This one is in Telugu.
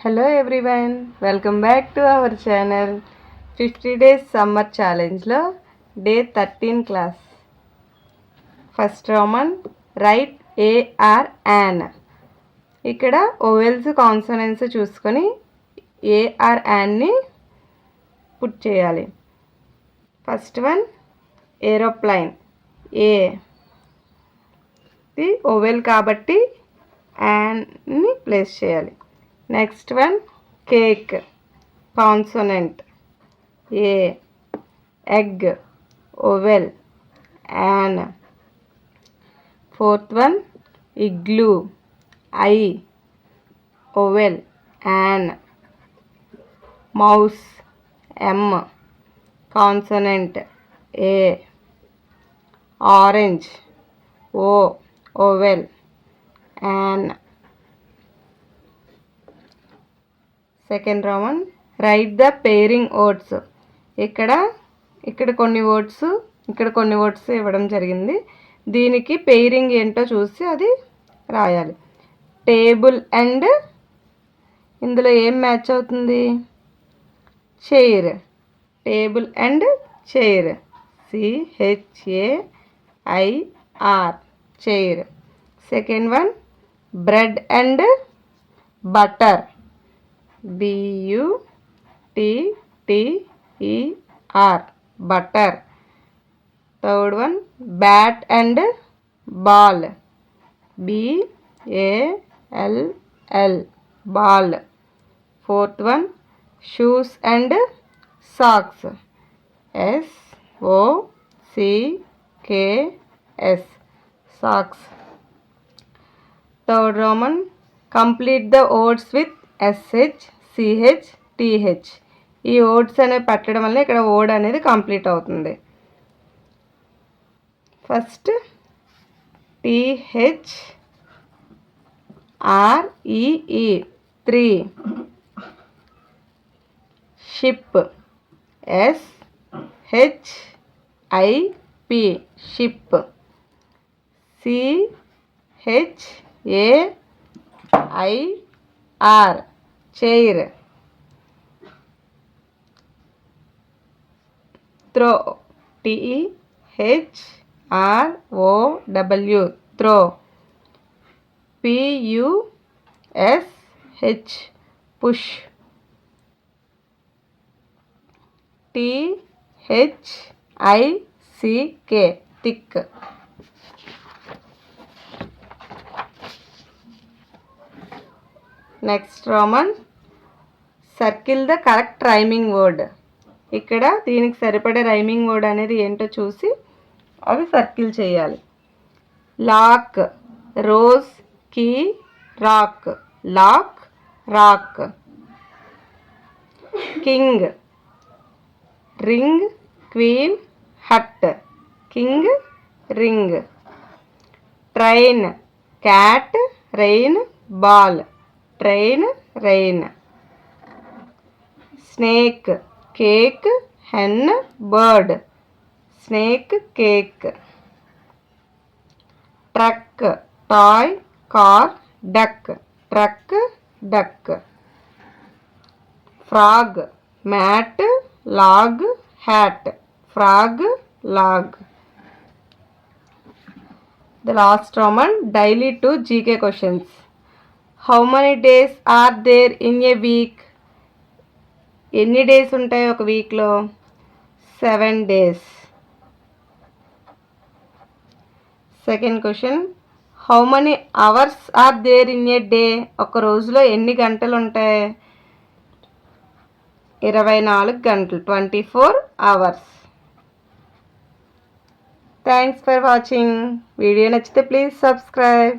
Hello everyone, welcome back to our channel 50 days summer challenge lo day 13 class. First Roman, write A, R, an. ఇక్కడ ఓవెల్స్ కాన్సనెంట్స్ చూసుకొని A, R, an ని పుట్ చేయాలి. ఫస్ట్ వన్ ఏరోప్లైన్, ఏ ఇది ఓవెల్ కాబట్టి యాన్ ని ప్లేస్ చేయాలి. Next one cake, consonant a. Egg, vowel an. Fourth one igloo, I, vowel an. Mouse, M, consonant a. Orange, O, vowel an. Second Roman, write the pairing words. ఇక్కడ కొన్ని వర్డ్స్, ఇక్కడ కొన్ని వర్డ్స్ ఇవ్వడం జరిగింది. దీనికి పేరింగ్ ఏంటో చూసి అది రాయాలి. టేబుల్ అండ్ ఇందులో ఏం మ్యాచ్ అవుతుంది? Chair. Table and chair, CHAIR, chair. Second one bread and butter, BUTTER, butter. Third one bat and ball, BALL, ball. Fourth one shoes and socks, SOCKS, socks. Third Roman, complete the words with SH, CH, TH. ఈ వర్డ్స్ అనేవి పెట్టడం వల్ల ఇక్కడ వర్డ్ అనేది కంప్లీట్ అవుతుంది. First THREE, 3. Ship, SHIP, ship. CHAIR, chair. Throw, THROW, throw. PUSH, push. THICK, thick. Next Roman, circle the correct rhyming word. ఇక్కడ దీనికి సరిపడే రైమింగ్ వర్డ్ అనేది ఏంటో చూసి అవి సర్కిల్ చేయాలి. Lock, rose, key, rock, lock, rock. King, ring, queen, hut, king, ring. Train, cat, rain, ball, train, rain. Snake, cake, hen, bird, snake, cake. Truck, toy, car, duck, truck, duck. Frog, mat, log, hat, frog, log. The last Roman, daily to GK questions. How many days are there in a week? ఎన్ని డేస్ ఉంటాయి ఒక వీక్లో? 7 days. Second question, how many hours are there in a day? ఒక రోజులో ఎన్ని గంటలు ఉంటాయి? 24 గంటలు, 24 hours. Thanks for watching. Video నచ్చితే ప్లీజ్ సబ్స్క్రైబ్.